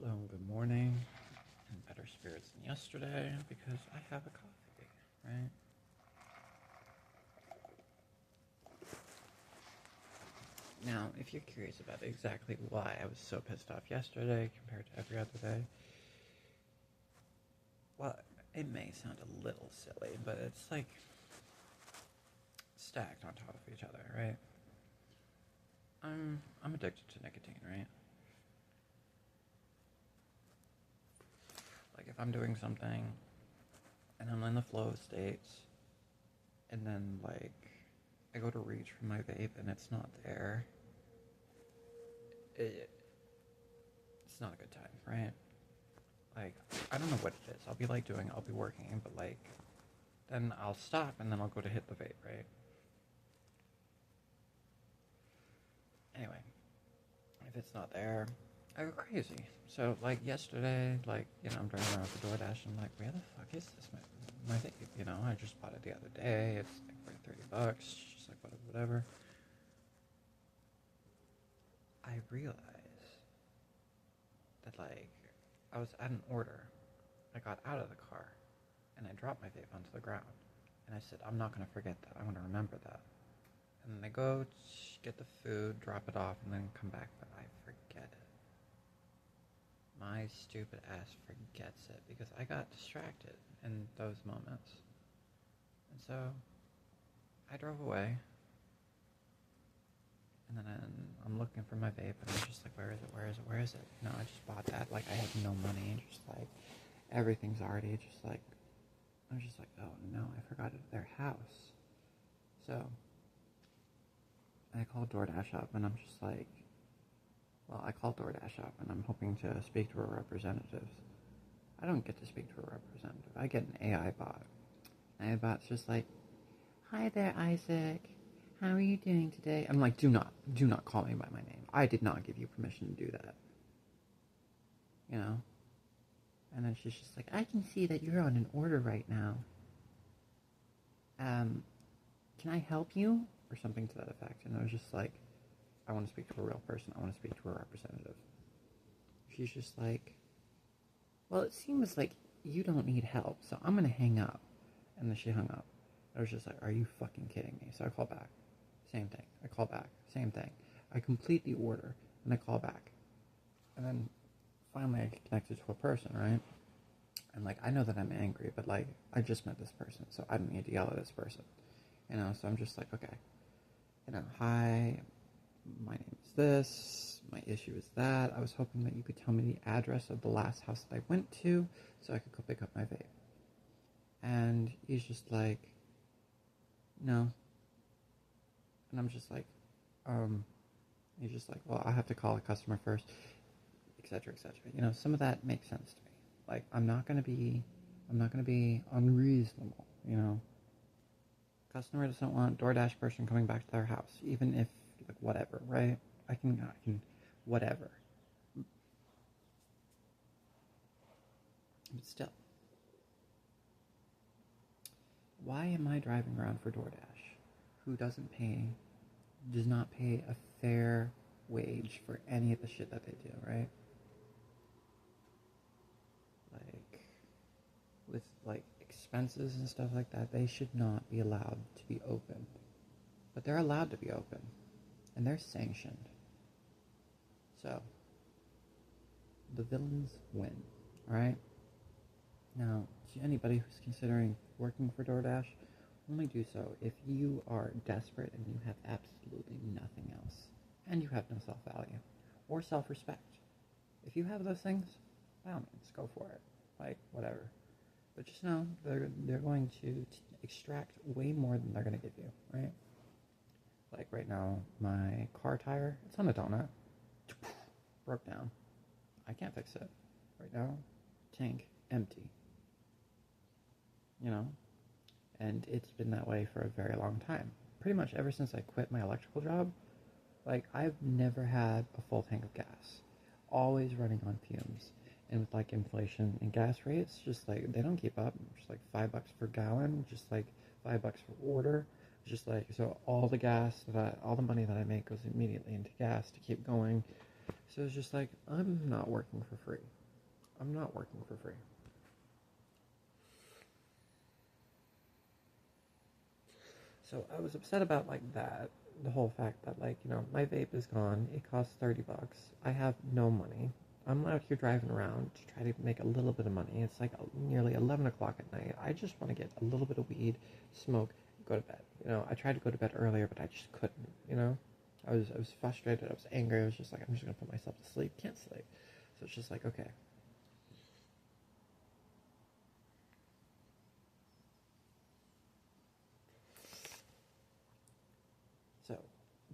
Hello, good morning. In better spirits than yesterday because I have a coffee, right? Now, if you're curious about exactly why I was so pissed off yesterday compared to every other day, well, it may sound a little silly, but it's like stacked on top of each other, right? I'm addicted to nicotine, right? Like if I'm doing something and I'm in the flow states and then like I go to reach for my vape and it's not there, it's not a good time, right? Like, I don't know what it is. I'll be working, but like, then I'll stop and then I'll go to hit the vape, right? Anyway, if it's not there, I go crazy. So, like, yesterday, like, I'm driving around with the DoorDash and I'm like, where the fuck is this, my vape? I just bought it the other day. It's like for $30. Just like, whatever. I realize that, like, I was at an order. I got out of the car and I dropped my vape onto the ground. And I said, I'm not going to forget that. I'm going to remember that. And then I go get the food, drop it off, and then come back, but I forget it. My stupid ass forgets it because I got distracted in those moments. And so I drove away. And then I'm looking for my vape, and I'm just like, where is it? I just bought that. Like, I have no money. Just like, everything's already just like, I was just like, oh no, I forgot it at their house. So I called DoorDash up and I'm just like, I called DoorDash up and I'm hoping to speak to a representative. I don't get to speak to a representative. I get an AI bot. AI bot's just like, hi there, Isaac. How are you doing today? I'm like, do not call me by my name. I did not give you permission to do that. And then she's just like, I can see that you're on an order right now. Can I help you? Or something to that effect. And I was just like, I want to speak to a real person. I want to speak to a representative. She's just like, well, it seems like you don't need help, so I'm going to hang up. And then she hung up. I was just like, are you fucking kidding me? So I call back. Same thing. I call back. Same thing. I complete the order, and I call back. And then finally I get connected to a person, right? And like, I know that I'm angry, but like, I just met this person, so I don't need to yell at this person. So I'm just like, okay. Hi, my name is this, my issue is that. I was hoping that you could tell me the address of the last house that I went to so I could go pick up my vape. And he's just like, no. And I'm just like, he's just like, well, I have to call a customer first, etc., etc. Some of that makes sense to me. Like, I'm not gonna be unreasonable, Customer doesn't want DoorDash person coming back to their house, even if, like, whatever, right? I can, whatever. But still, why am I driving around for DoorDash, who does not pay a fair wage for any of the shit that they do, right? Like, with, like, expenses and stuff like that, they should not be allowed to be open. But they're allowed to be open, and they're sanctioned. So, the villains win, alright? Now, to anybody who's considering working for DoorDash, only do so if you are desperate and you have absolutely nothing else, and you have no self-value or self-respect. If you have those things, by all means, go for it. Like, whatever. But just know they're going to extract way more than they're going to give you, right? Like right now, my car tire, it's on a donut, broke down. I can't fix it. Right now, tank empty. And it's been that way for a very long time. Pretty much ever since I quit my electrical job, like, I've never had a full tank of gas. Always running on fumes. And with, like, inflation and gas rates, just, like, they don't keep up. Just, like, $5 per gallon, just, like, $5 per order. Just, like, so all the money that I make goes immediately into gas to keep going. So it's just like, I'm not working for free. I'm not working for free. So I was upset about like that. The whole fact that like, my vape is gone. It costs $30. I have no money. I'm out here driving around to try to make a little bit of money. It's like nearly 11 o'clock at night. I just want to get a little bit of weed, smoke, go to bed. I tried to go to bed earlier, but I just couldn't. I was frustrated. I was angry. I was just like, I'm just going to put myself to sleep. Can't sleep. So it's just like, okay. So,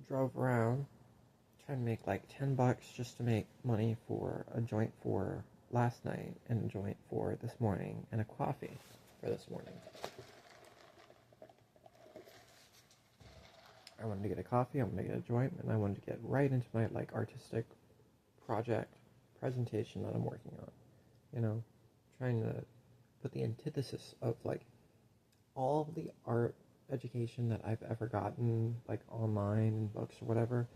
drove around, trying to make like $10 just to make money for a joint for last night and a joint for this morning and a coffee for this morning. I wanted to get a coffee, I wanted to get a joint, and I wanted to get right into my like artistic project presentation that I'm working on. Trying to put the antithesis of like all the art education that I've ever gotten, like online and books or whatever.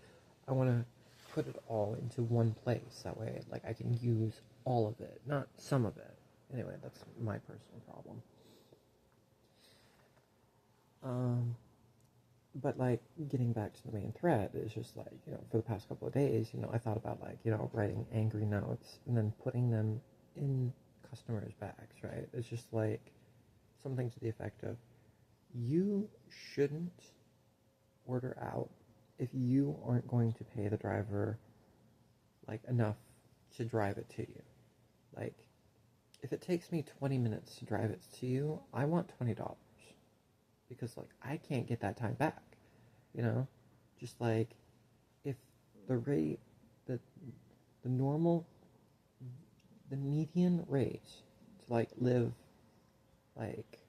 I want to put it all into one place. That way, like, I can use all of it, not some of it. Anyway, that's my personal problem. But like, getting back to the main thread is just like, for the past couple of days, I thought about like, writing angry notes and then putting them in customers' bags, right? It's just like something to the effect of, you shouldn't order out if you aren't going to pay the driver like enough to drive it to you. Like, if it takes me 20 minutes to drive it to you, I want $20 because like I can't get that time back. Just like, if the rate, the normal, the median rate to like live like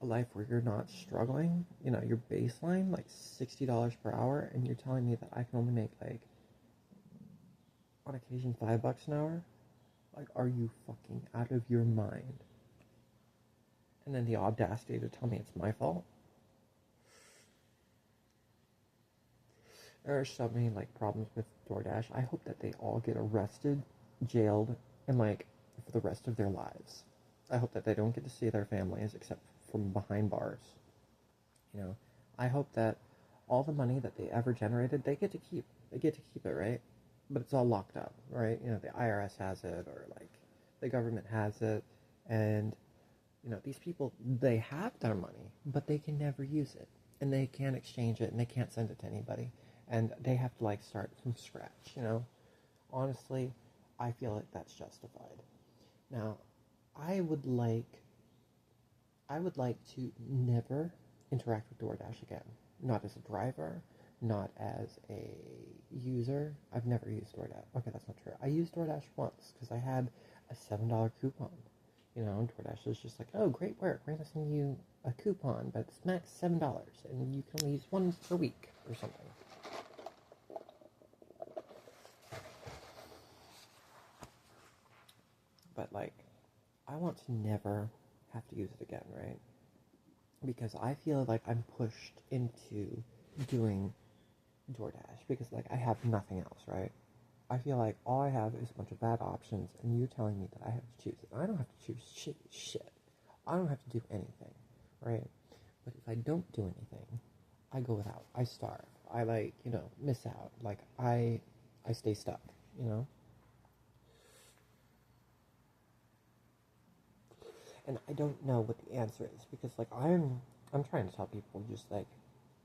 a life where you're not struggling, your baseline, like $60 per hour, and you're telling me that I can only make like, on occasion, $5 an hour? Like, are you fucking out of your mind? And then the audacity to tell me it's my fault? There are so many like problems with DoorDash. I hope that they all get arrested, jailed, and like for the rest of their lives. I hope that they don't get to see their families except from behind bars. I hope that all the money that they ever generated, they get to keep. They get to keep it, right? But it's all locked up, right? The IRS has it, or like the government has it, and these people, they have their money, but they can never use it, and they can't exchange it, and they can't send it to anybody, and they have to like start from scratch. Honestly, I feel like that's justified. Now, I would like to never interact with DoorDash again. Not as a driver, not as a user. I've never used DoorDash. Okay, that's not true. I used DoorDash once because I had a $7 coupon. DoorDash is just like, oh, great work. We're going to send you a coupon, but it's max $7, and you can only use one per week or something. But, like, I want to never have to use it again, right? Because I feel like I'm pushed into doing DoorDash because, like, I have nothing else, right? I feel like all I have is a bunch of bad options, and you're telling me that I have to choose. I don't have to choose shit. I don't have to do anything, right? But if I don't do anything, I go without. I starve. I, like, miss out. Like, I stay stuck, And I don't know what the answer is because, like, I'm trying to tell people just, like,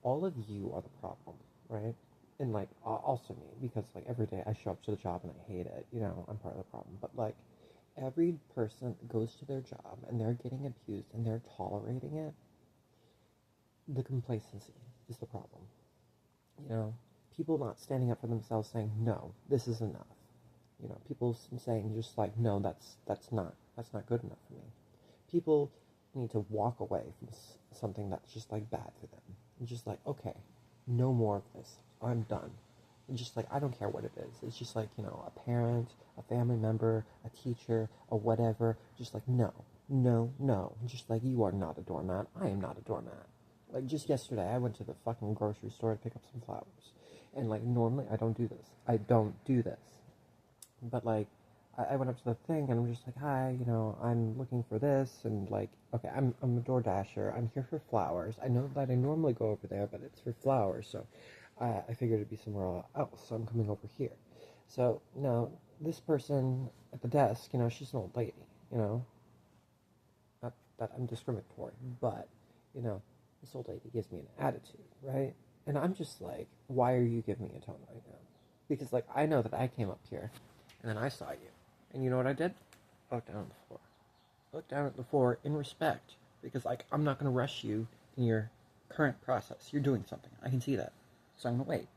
all of you are the problem, right? And, like, also me, because, like, every day I show up to the job and I hate it, I'm part of the problem. But, like, every person goes to their job and they're getting abused and they're tolerating it. The complacency is the problem. People not standing up for themselves saying, no, this is enough. People saying just like, no, that's not good enough for me. People need to walk away from something that's just like bad for them. And just like, okay, no more of this. I'm done. And just like, I don't care what it is. It's just like, a parent, a family member, a teacher, a whatever. Just like, no. Just like, you are not a doormat. I am not a doormat. Like, just yesterday, I went to the fucking grocery store to pick up some flowers. And, like, normally I don't do this. I don't do this. But, like, I went up to the thing and I'm just like, hi, you know, I'm looking for this. And, like, okay, I'm a Door Dasher. I'm here for flowers. I know that I normally go over there, but it's for flowers. So I figured it'd be somewhere else. So I'm coming over here. So, now, this person at the desk, you know, she's an old lady, you know. Not that I'm discriminatory, but, you know, this old lady gives me an attitude, right? And I'm just like, why are you giving me a tone right now? Because, like, I know that I came up here, and then I saw you. And you know what I did? I looked down on the floor. I looked down at the floor in respect, because, like, I'm not going to rush you in your current process. You're doing something. I can see that. So I'm going to wait.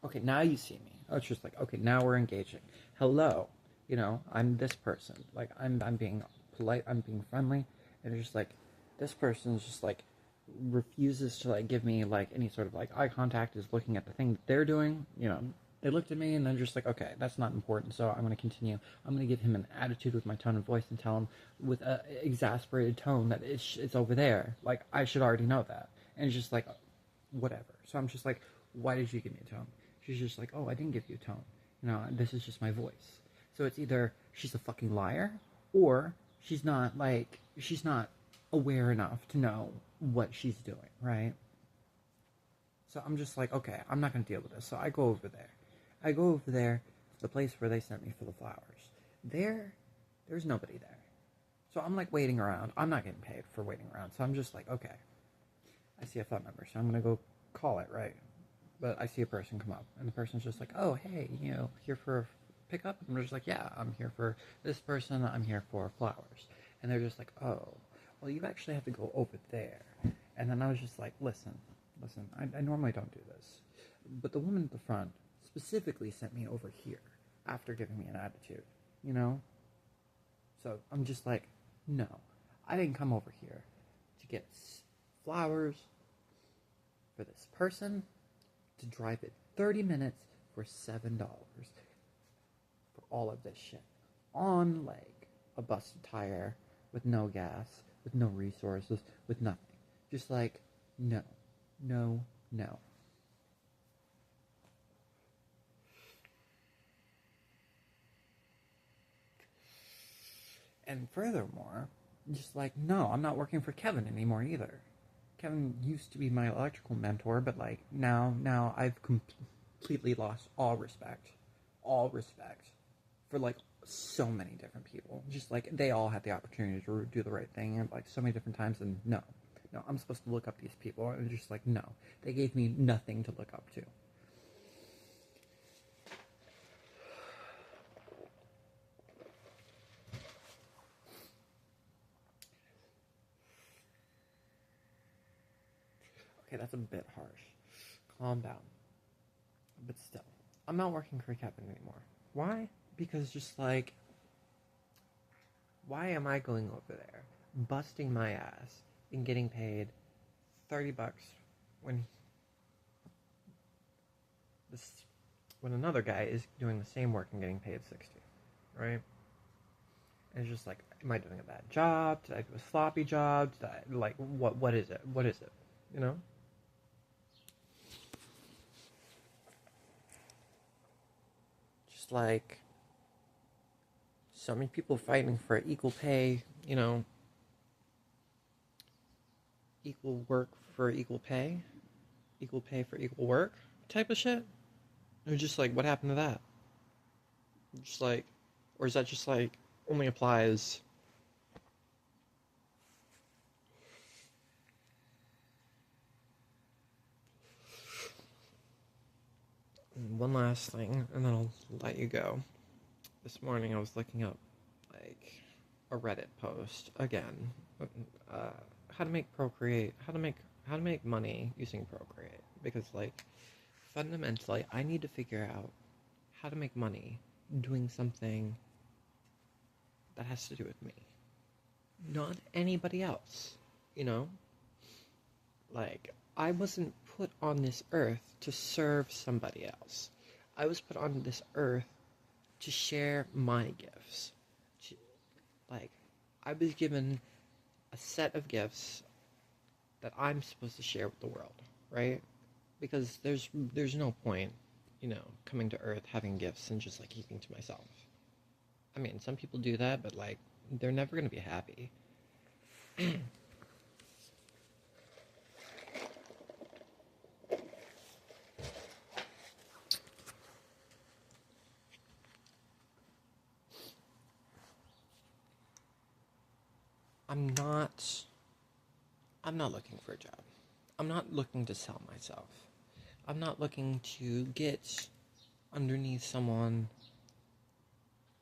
Okay, now you see me. Oh, it's just like, okay, now we're engaging. Hello. You know, I'm this person. Like, I'm being polite, I'm being friendly, and it's just like, this person's just like, refuses to, like, give me, like, any sort of, like, eye contact, is looking at the thing that they're doing, you know. They looked at me and they're just like, okay, that's not important, so I'm going to continue. I'm going to give him an attitude with my tone of voice and tell him with a exasperated tone that it's over there. Like, I should already know that. And it's just like, whatever. So I'm just like, why did you give me a tone? She's just like, oh, I didn't give you a tone. You know, this is just my voice. So it's either she's a fucking liar, or she's not aware enough to know what she's doing, right? So I'm just like, okay, I'm not going to deal with this. So I go over there. I go over there to the place where they sent me for the flowers. There's nobody there. So I'm like waiting around. I'm not getting paid for waiting around. So I'm just like, okay, I see a phone number. So I'm going to go call it, right? But I see a person come up, and the person's just like, oh, hey, you know, here for a pickup? I'm just like, yeah, I'm here for this person. I'm here for flowers. And they're just like, oh, well, you actually have to go over there. And then I was just like, listen, I normally don't do this. But the woman at the front specifically sent me over here after giving me an attitude, you know? So I'm just like, no, I didn't come over here to get flowers for this person to drive it 30 minutes for $7 for all of this shit. On, like, a busted tire, with no gas, with no resources, with nothing. Just like, no, no, no. And furthermore, just like, no, I'm not working for Kevin anymore either. Kevin used to be my electrical mentor, but, like, now I've completely lost all respect for, like, so many different people. Just like, they all had the opportunity to do the right thing, and, like, so many different times, and no, I'm supposed to look up these people, and just like, no, they gave me nothing to look up to. Okay, that's a bit harsh. Calm down. But still, I'm not working for Kevin anymore. Why? Because just like, why am I going over there, busting my ass, and getting paid $30 when this when another guy is doing the same work and getting paid 60, right? And it's just like, am I doing a bad job? Did I do a sloppy job? Did I, like, what is it? What is it? You know? Just like, so many people fighting for equal pay, you know, equal work for equal pay for equal work type of shit. Or just like, what happened to that? Just like, or is that just like only applies? One last thing, and then I'll let you go. This morning I was looking up, like, a Reddit post again, how to make Procreate, how to make money using Procreate, because, like, fundamentally I need to figure out how to make money doing something that has to do with me, not anybody else, you know? Like, I wasn't put on this earth to serve somebody else. I was put on this earth to share my gifts. Like, I was given a set of gifts that I'm supposed to share with the world, right? because there's no point, coming to Earth having gifts and just like keeping to myself. I mean, some people do that, but like they're never gonna be happy. I'm not I'm not looking for a job. I'm not looking to sell myself. I'm not looking to get underneath someone.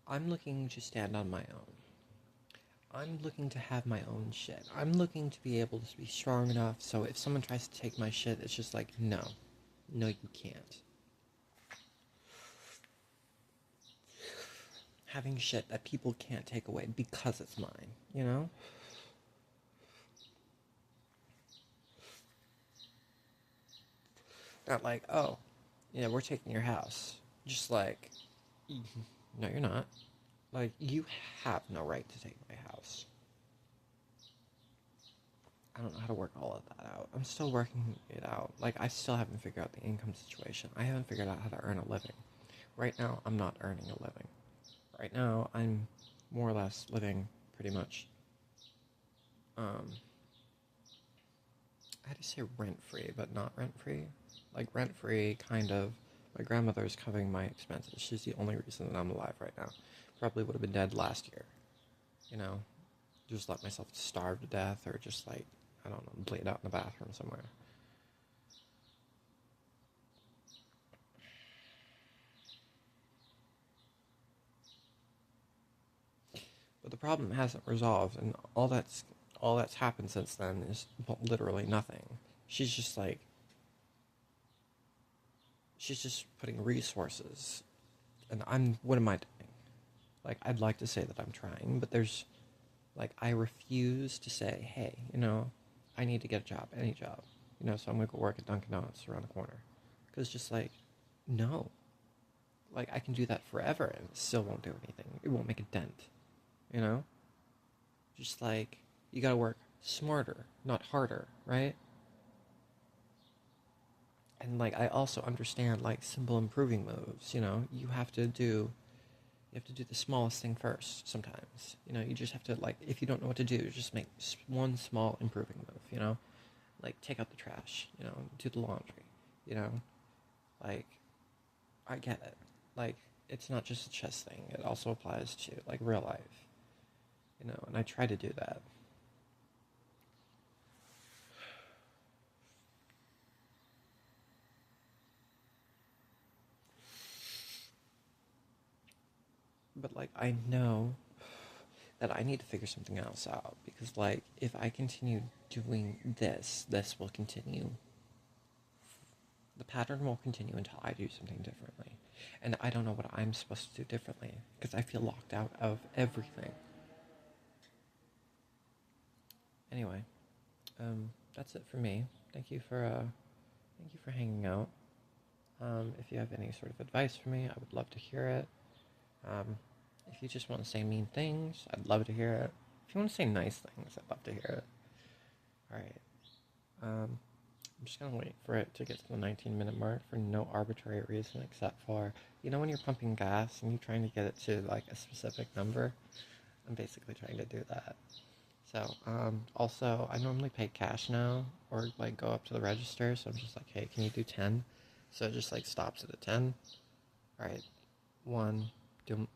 I'm looking to stand on my own. I'm looking to have my own shit. I'm looking to be able to be strong enough so if someone tries to take my shit, it's just like, no. No, you can't. Having shit that people can't take away because it's mine, you know? Not like, oh, yeah, we're taking your house. Just like, no, you're not. Like, you have no right to take my house. I don't know how to work all of that out. I'm still working it out. Like, I still haven't figured out the income situation. I haven't figured out how to earn a living. Right now, I'm not earning a living. Right now, I'm more or less living pretty much, um, I had to say rent free, but not rent free. Like, rent free, kind of. My grandmother's covering my expenses. She's the only reason that I'm alive right now. Probably would have been dead last year. You know? Just let myself starve to death or just, like, I don't know, bleed out in the bathroom somewhere. But the problem hasn't resolved, and all that's happened since then is literally nothing. She's just like she's just putting resources, and what am I doing? Like, I'd like to say that I'm trying, but there's like I refuse to say, hey, I need to get a job, any job, so I'm gonna go work at Dunkin' Donuts around the corner, because just like no, like I can do that forever and it still won't do anything. It won't make a dent, you know. Just like you gotta work smarter, not harder, right? And like I also understand like simple improving moves. You have to do the smallest thing first. Sometimes, you just have to like if you don't know what to do, just make one small improving move. Like take out the trash. Do the laundry. You know, like I get it. Like it's not just a chess thing. It also applies to like real life. And I try to do that. But like I know that I need to figure something else out because like if I continue doing this will continue. The pattern will continue until I do something differently. And I don't know what I'm supposed to do differently because I feel locked out of everything. Anyway, that's it for me. Thank you for hanging out. If you have any sort of advice for me, I would love to hear it. Um, if you just want to say mean things, I'd love to hear it. If you want to say nice things, I'd love to hear it. All right. I'm just gonna wait for it to get to the 19-minute mark for no arbitrary reason except for, when you're pumping gas and you're trying to get it to like a specific number. I'm basically trying to do that. So, also, I normally pay cash now or like go up to the register. So I'm just like, hey, can you do 10? So it just like stops at a 10. All right, one, doom.